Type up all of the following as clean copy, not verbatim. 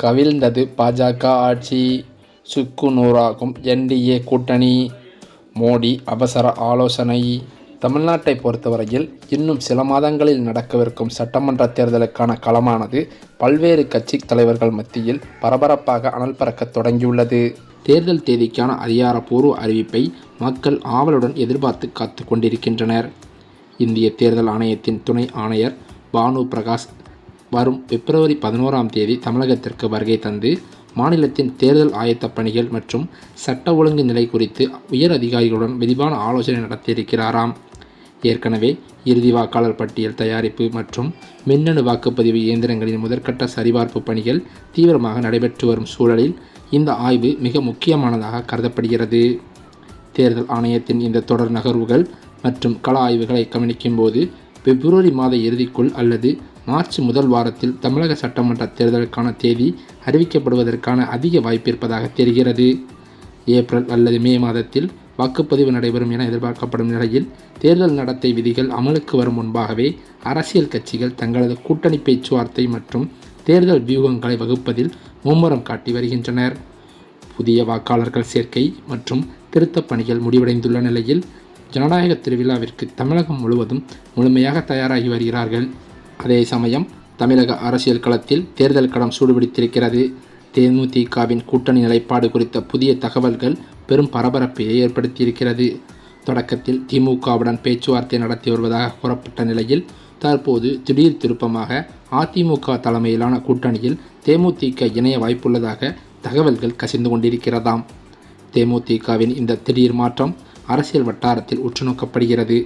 கவிழ்ந்தது பாஜக ஆட்சி, சுக்குநூறாகும் என்டிஏ கூட்டணி, மோடி அவசர ஆலோசனை. தமிழ்நாட்டை பொறுத்தவரையில் இன்னும் சில மாதங்களில் நடக்கவிருக்கும் சட்டமன்ற தேர்தலுக்கான களமானது பல்வேறு கட்சி தலைவர்கள் மத்தியில் பரபரப்பாக அனல் பறக்க தொடங்கியுள்ளது. தேர்தல் தேதிக்கான அதிகாரப்பூர்வ அறிவிப்பை மக்கள் ஆவலுடன் எதிர்பார்த்து காத்து கொண்டிருக்கின்றனர். இந்திய தேர்தல் ஆணையத்தின் துணை ஆணையர் பானு பிரகாஷ் வரும் பிப்ரவரி 11ஆம் தேதி தமிழகத்திற்கு வருகை தந்து மாநிலத்தின் தேர்தல் ஆயத்த பணிகள் மற்றும் சட்ட ஒழுங்கு நிலை குறித்து உயர் அதிகாரிகளுடன் விரிவான ஆலோசனை நடத்தியிருக்கிறாராம். ஏற்கனவே இறுதி வாக்காளர் பட்டியல் தயாரிப்பு மற்றும் மின்னணு வாக்குப்பதிவு இயந்திரங்களின் முதற்கட்ட சரிபார்ப்பு பணிகள் தீவிரமாக நடைபெற்று வரும் சூழலில் இந்த ஆய்வு மிக முக்கியமானதாக கருதப்படுகிறது. தேர்தல் ஆணையத்தின் இந்த தொடர் நகர்வுகள் மற்றும் கள ஆய்வுகளை கவனிக்கும் போது பிப்ரவரி மாத இறுதிக்குள் அல்லது மார்ச் முதல் வாரத்தில் தமிழக சட்டமன்ற தேர்தலுக்கான தேதி அறிவிக்கப்படுவதற்கான அதிக வாய்ப்பு இருப்பதாக தெரிகிறது. ஏப்ரல் அல்லது மே மாதத்தில் வாக்குப்பதிவு நடைபெறும் என எதிர்பார்க்கப்படும் நிலையில் தேர்தல் நடத்தை விதிகள் அமலுக்கு வரும் முன்பாகவே அரசியல் கட்சிகள் தங்களது கூட்டணி பேச்சுவார்த்தை மற்றும் தேர்தல் வியூகங்களை வகுப்பதில் மும்முரம் காட்டி வருகின்றனர். புதிய வாக்காளர்கள் சேர்க்கை மற்றும் திருத்தப் பணிகள் முடிவடைந்துள்ள நிலையில் ஜனநாயக திருவிழாவிற்கு தமிழகம் முழுவதும் முழுமையாக தயாராகி வருகிறார்கள். அதே சமயம் தமிழக அரசியல் களத்தில் தேர்தல் களம் சூடுபிடித்திருக்கிறது. தேமுதிகவின் கூட்டணி நிலைப்பாடு குறித்த புதிய தகவல்கள் பெரும் பரபரப்பை ஏற்படுத்தியிருக்கிறது. தொடக்கத்தில் திமுகவுடன் பேச்சுவார்த்தை நடத்தி வருவதாக கூறப்பட்ட நிலையில் தற்போது திடீர் திருப்பமாக அதிமுக தலைமையிலான கூட்டணியில் தேமுதிக இணைய வாய்ப்புள்ளதாக தகவல்கள் கசிந்து கொண்டிருக்கிறதாம். தேமுதிகவின் இந்த திடீர் மாற்றம் அரசியல் வட்டாரத்தில் உற்றுநோக்கப்படுகிறது.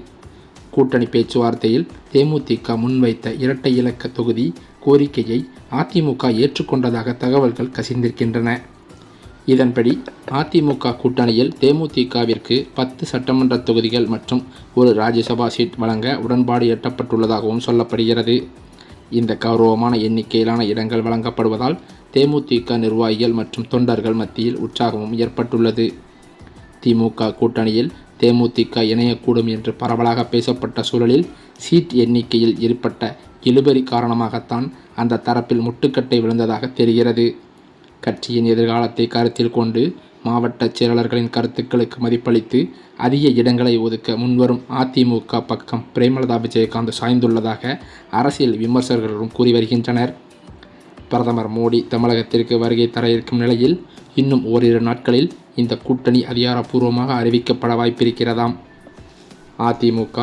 கூட்டணி பேச்சுவார்த்தையில் தேமுதிக முன்வைத்த இரட்டை இலக்க தொகுதி கோரிக்கையை அதிமுக ஏற்றுக்கொண்டதாக தகவல்கள் கசிந்திருக்கின்றன. இதன்படி அதிமுக கூட்டணியில் தேமுதிகவிற்கு 10 சட்டமன்ற தொகுதிகள் மற்றும் ஒரு ராஜ்யசபா சீட் வழங்க உடன்பாடு எட்டப்பட்டுள்ளதாகவும் சொல்லப்படுகிறது. இந்த கௌரவமான எண்ணிக்கையிலான இடங்கள் வழங்கப்படுவதால் தேமுதிக நிர்வாகிகள் மற்றும் தொண்டர்கள் மத்தியில் உற்சாகமும் ஏற்பட்டுள்ளது. திமுக கூட்டணியில் தேமுதிக இணையக்கூடும் என்று பரவலாக பேசப்பட்ட சூழலில் சீட் எண்ணிக்கையில் ஏற்பட்ட இழுபறி காரணமாகத்தான் அந்த தரப்பில் முட்டுக்கட்டை விழுந்ததாக தெரிகிறது. கட்சியின் எதிர்காலத்தை கருத்தில் கொண்டு மாவட்ட செயலாளர்களின் கருத்துக்களுக்கு மதிப்பளித்து அதிக இடங்களை ஒதுக்க முன்வரும் அதிமுக பக்கம் பிரேமலதா விஜயகாந்த் சாய்ந்துள்ளதாக அரசியல் விமர்சகர்களும் கூறி வருகின்றனர். பிரதமர் மோடி தமிழகத்திற்கு வருகை தர இருக்கும் நிலையில் இன்னும் ஓரிரு நாட்களில் இந்த கூட்டணி அதிகாரப்பூர்வமாக அறிவிக்கப்பட வாய்ப்பிருக்கிறதாம். அதிமுக,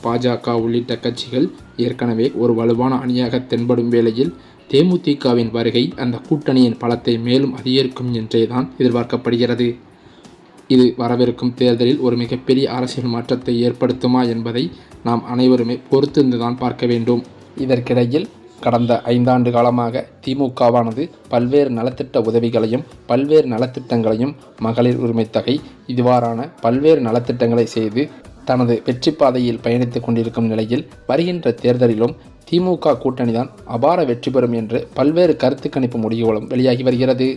பாஜக உள்ளிட்ட கட்சிகள் ஏற்கனவே ஒரு வலுவான அணியாக தென்படும் வேளையில் தேமுதிகவின் வருகை அந்த கூட்டணியின் பலத்தை மேலும் அதிகரிக்கும் என்றேதான் எதிர்பார்க்கப்படுகிறது. இது வரவிருக்கும் தேர்தலில் ஒரு மிகப்பெரிய அரசியல் மாற்றத்தை ஏற்படுத்துமா என்பதை நாம் அனைவருமே பொறுத்திருந்துதான் பார்க்க வேண்டும். இதற்கிடையில் கடந்த 5 ஆண்டு காலமாக திமுகவானது பல்வேறு நலத்திட்ட உதவிகளையும் பல்வேறு நலத்திட்டங்களையும் மகளிர் உரிமை தொகை இவ்வாறான பல்வேறு நலத்திட்டங்களை செய்து தனது வெற்றி பாதையில் பயணித்து கொண்டிருக்கும் நிலையில் வருகின்ற தேர்தலிலும் திமுக கூட்டணிதான் அபார வெற்றி பெறும் என்று பல்வேறு கருத்து கணிப்பு முடிவுகளும் வெளியாகி வருகிறது.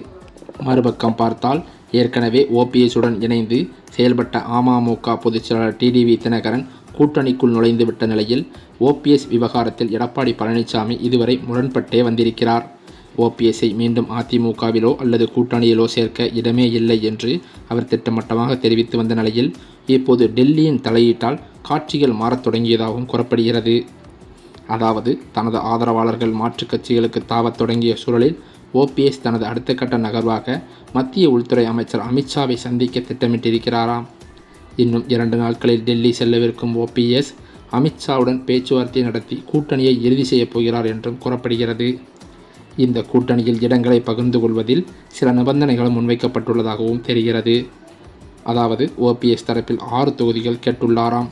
மறுபக்கம் பார்த்தால் ஏற்கனவே ஓபிஎஸ்ஸுடன் இணைந்து செயல்பட்ட அமமுக பொதுச்செயலாளர் டிடிவி தினகரன் கூட்டணிக்குள் நுழைந்துவிட்ட நிலையில் ஓபிஎஸ் விவகாரத்தில் எடப்பாடி பழனிசாமி இதுவரை முரண்பட்டே வந்திருக்கிறார். ஓபிஎஸ்ஸை மீண்டும் அதிமுகவிலோ அல்லது கூட்டணியிலோ சேர்க்க இடமே இல்லை என்று அவர் திட்டவட்டமாக தெரிவித்து வந்த நிலையில் இப்போது டெல்லியின் தலையீட்டால் காட்சிகள் மாறத் தொடங்கியதாகவும் கூறப்படுகிறது. அதாவது தனது ஆதரவாளர்கள் மாற்றுக் கட்சிகளுக்கு தாவத் தொடங்கிய சூழலில் ஓபிஎஸ் தனது அடுத்த கட்ட நகர்வாக மத்திய உள்துறை அமைச்சர் அமித்ஷாவை சந்திக்க திட்டமிட்டிருக்கிறாராம். இன்னும் 2 நாட்களில் டெல்லி செல்லவிருக்கும் ஓபிஎஸ் அமித்ஷாவுடன் பேச்சுவார்த்தை நடத்தி கூட்டணியை இறுதி செய்யப் போகிறார் என்றும் கூறப்படுகிறது. இந்த கூட்டணியில் இடங்களை பகிர்ந்து கொள்வதில் சில நிபந்தனைகளும் முன்வைக்கப்பட்டுள்ளதாகவும் தெரிகிறது. அதாவது ஓபிஎஸ் தரப்பில் 6 தொகுதிகள் கேட்டுள்ளாராம்.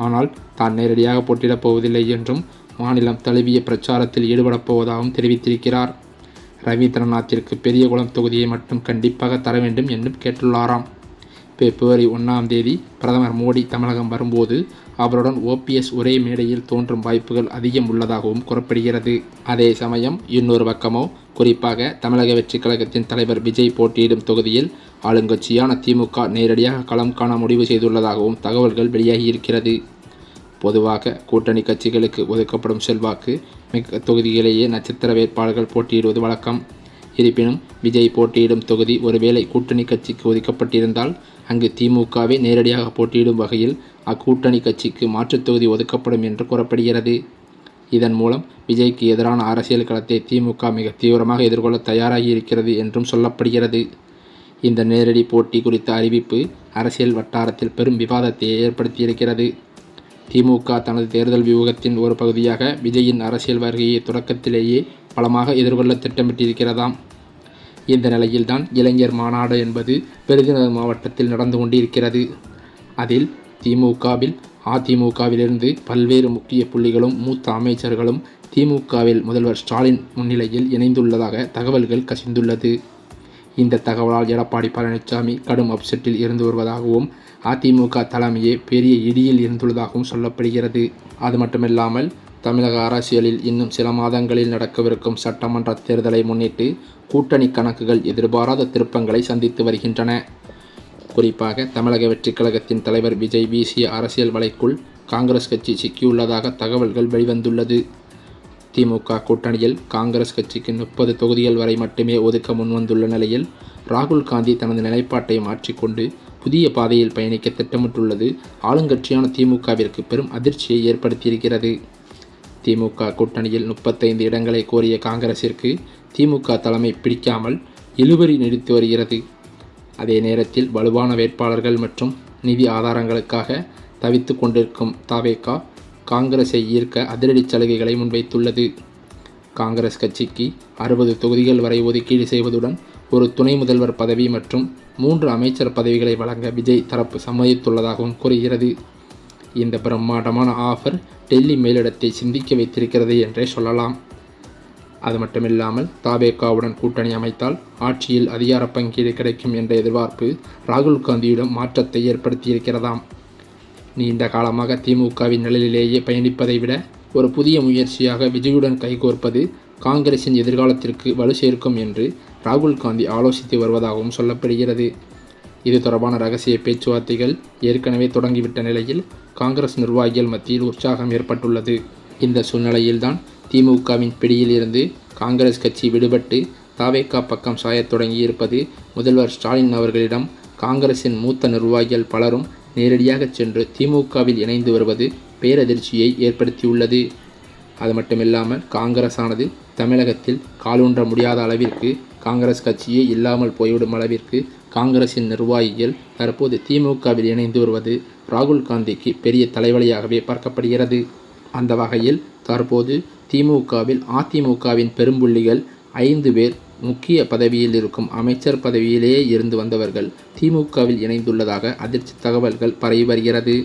ஆனால் தான் நேரடியாக போட்டியிடப் போவதில்லை என்றும் மாநிலம் தழுவிய பிரச்சாரத்தில் ஈடுபடப் போவதாகவும் தெரிவித்திருக்கிறார். ரவீந்திரநாத்திற்கு பெரியகுளம் தொகுதியை மட்டும் கண்டிப்பாக தர வேண்டும் என்றும் கேட்டுள்ளாராம். பிப்ரவரி 1ஆம் தேதி பிரதமர் மோடி தமிழகம் வரும்போது அவருடன் ஓபிஎஸ் ஒரே மேடையில் தோன்றும் வாய்ப்புகள் அதிகம் உள்ளதாகவும் கூறப்படுகிறது. அதே சமயம் இன்னொரு பக்கமோ குறிப்பாக தமிழக வெற்றி கழகத்தின் தலைவர் விஜய் போட்டியிடும் தொகுதியில் ஆளுங்கட்சியான திமுக நேரடியாக களம் காண முடிவு செய்துள்ளதாகவும் தகவல்கள் வெளியாகியிருக்கிறது. பொதுவாக கூட்டணி கட்சிகளுக்கு ஒதுக்கப்படும் செல்வாக்கு மிக்க தொகுதிகளிலேயே நட்சத்திர வேட்பாளர்கள் போட்டியிடுவது வழக்கம். இருப்பினும் விஜய் போட்டியிடும் தொகுதி ஒருவேளை கூட்டணி கட்சிக்கு ஒதுக்கப்பட்டிருந்தால் அங்கு திமுகவே நேரடியாக போட்டியிடும் வகையில் அக்கூட்டணி கட்சிக்கு மாற்றுத் தொகுதி ஒதுக்கப்படும் என்று கூறப்படுகிறது. இதன் மூலம் விஜய்க்கு எதிரான அரசியல் களத்தை திமுக மிக தீவிரமாக எதிர்கொள்ள தயாராகி இருக்கிறது என்றும் சொல்லப்படுகிறது. இந்த நேரடி போட்டி குறித்த அறிவிப்பு அரசியல் வட்டாரத்தில் பெரும் விவாதத்தை ஏற்படுத்தியிருக்கிறது. திமுக தனது தேர்தல் வியூகத்தின் ஒரு பகுதியாக விஜயின் அரசியல் வருகையை தொடக்கத்திலேயே பலமாக எதிர்கொள்ள திட்டமிட்டிருக்கிறதாம். இந்த நிலையில்தான் இளைஞர் மாநாடு என்பது விருதுநகர் மாவட்டத்தில் நடந்து கொண்டிருக்கிறது. அதில் அதிமுகவிலிருந்து பல்வேறு முக்கிய புள்ளிகளும் மூத்த அமைச்சர்களும் திமுகவில் முதல்வர் ஸ்டாலின் முன்னிலையில் இணைந்துள்ளதாக தகவல்கள் கசிந்துள்ளது. இந்த தகவலால் எடப்பாடி பழனிசாமி கடும் அப்செட்டில் இருந்து வருவதாகவும் அதிமுக தலைமையே பெரிய இடியில் இருந்துள்ளதாகவும் சொல்லப்படுகிறது. அது மட்டுமில்லாமல் தமிழக அரசியலில் இன்னும் சில மாதங்களில் நடக்கவிருக்கும் சட்டமன்ற தேர்தலை முன்னிட்டு கூட்டணி கணக்குகள் எதிர்பாராத திருப்பங்களை சந்தித்து வருகின்றன. குறிப்பாக தமிழக வெற்றிக் கழகத்தின் தலைவர் விஜய் வீசிய அரசியல் வலைக்குள் காங்கிரஸ் கட்சி சிக்கியுள்ளதாக தகவல்கள் வெளிவந்துள்ளது. திமுக கூட்டணியில் காங்கிரஸ் கட்சிக்கு 30 தொகுதிகள் வரை மட்டுமே ஒதுக்க முன்வந்துள்ள நிலையில் ராகுல் காந்தி தனது நிலைப்பாட்டை மாற்றிக்கொண்டு புதிய பாதையில் பயணிக்க திட்டமிட்டுள்ளது ஆளுங்கட்சியான திமுகவிற்கு பெரும் அதிர்ச்சியை ஏற்படுத்தியிருக்கிறது. திமுக கூட்டணியில் 35 இடங்களை கோரிய காங்கிரசிற்கு திமுக தலைமை பிடிக்காமல் இழுபறி நீடித்து வருகிறது. அதே நேரத்தில் வலுவான வேட்பாளர்கள் மற்றும் நிதி ஆதாரங்களுக்காக தவித்து கொண்டிருக்கும் தவேகா காங்கிரஸை ஈர்க்க அதிரடி சலுகைகளை முன்வைத்துள்ளது. காங்கிரஸ் கட்சிக்கு 60 தொகுதிகள் வரை ஒதுக்கீடு செய்வதுடன் ஒரு துணை முதல்வர் பதவி மற்றும் 3 அமைச்சர் பதவிகளை வழங்க விஜய் தரப்பு சம்மதித்துள்ளதாகவும் கூறுகிறது. இந்த பிரம்மாண்டமான ஆஃபர் டெல்லி மேலிடத்தை சிந்திக்க வைத்திருக்கிறது என்றே சொல்லலாம். அது மட்டுமில்லாமல் தவேகாவுடன் கூட்டணி அமைத்தால் ஆட்சியில் அதிகார பங்கீடு கிடைக்கும் என்ற எதிர்பார்ப்பு ராகுல் காந்தியிடம் மாற்றத்தை ஏற்படுத்தியிருக்கிறதாம். நீண்ட காலமாக திமுகவின் நிழலிலேயே பயணிப்பதை விட ஒரு புதிய முயற்சியாக விஜயுடன் கைகோர்ப்பது காங்கிரசின் எதிர்காலத்திற்கு வலு சேர்க்கும் என்று ராகுல் காந்தி ஆலோசித்து வருவதாகவும் சொல்லப்படுகிறது. இது தொடர்பான ரகசிய பேச்சுவார்த்தைகள் ஏற்கனவே தொடங்கிவிட்ட நிலையில் காங்கிரஸ் நிர்வாகிகள் மத்தியில் உற்சாகம் ஏற்பட்டுள்ளது. இந்த சூழ்நிலையில்தான் திமுகவின் பிடியில் இருந்து காங்கிரஸ் கட்சி விடுபட்டு தவேகா பக்கம் சாயத் தொடங்கியிருப்பது முதல்வர் ஸ்டாலின் அவர்களிடம் காங்கிரசின் மூத்த நிர்வாகிகள் பலரும் நேரடியாக சென்று திமுகவில் இணைந்து வருவது பேரதிர்ச்சியை ஏற்படுத்தியுள்ளது. அது மட்டுமில்லாமல் காங்கிரஸ் ஆனது தமிழகத்தில் காலூன்ற முடியாத அளவிற்கு காங்கிரஸ் கட்சியே இல்லாமல் போய்விடும் அளவிற்கு காங்கிரசின் நிர்வாகிகள் தற்போது திமுகவில் இணைந்து வருவது ராகுல் காந்திக்கு பெரிய தலைவலியாகவே பார்க்கப்படுகிறது. அந்த வகையில் தற்போது திமுகவில் அதிமுகவின் பெரும்புள்ளிகள் 5 பேர் முக்கிய பதவியில் இருக்கும் அமைச்சர் பதவியிலேயே இருந்து வந்தவர்கள் திமுகவில் இணைந்துள்ளதாக அதிர்ச்சி தகவல்கள் பரவி வருகிறது.